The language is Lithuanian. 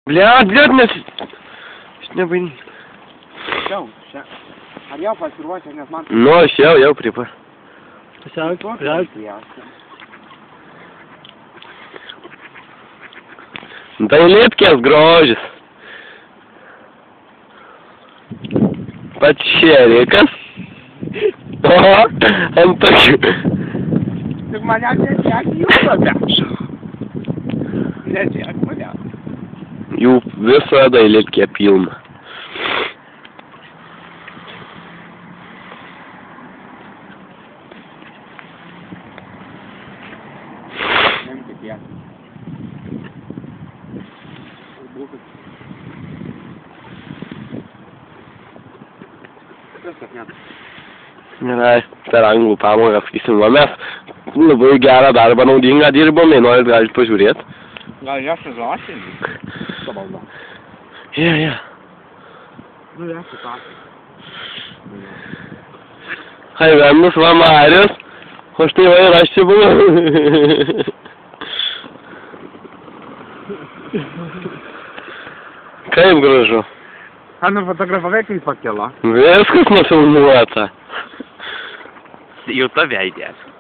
Blet, nes... Aš nebaini. Ar jau pasiruošę, nes man... Nu, aš jau pripar. Tai liepkės grožis. Pačerikas. O, ant tokių. Tik mane netiek jūsų veža. Netiek mane. Jų visada liepkė pilna. Gerai, per anglų pamoką, sakysim, va mes labai gerą darbą, naudingą dirbome, norit galite pažiūrėti. Gal ją sužosim? Pabalda. Ja. Nu, ją sužosim. Hai, Venus va Marius, o štai va ir aš čia buvau. Kaip gražu. A nufotografavai, kaip pakilo? Viskas nufilmuota. Jau tave įdės.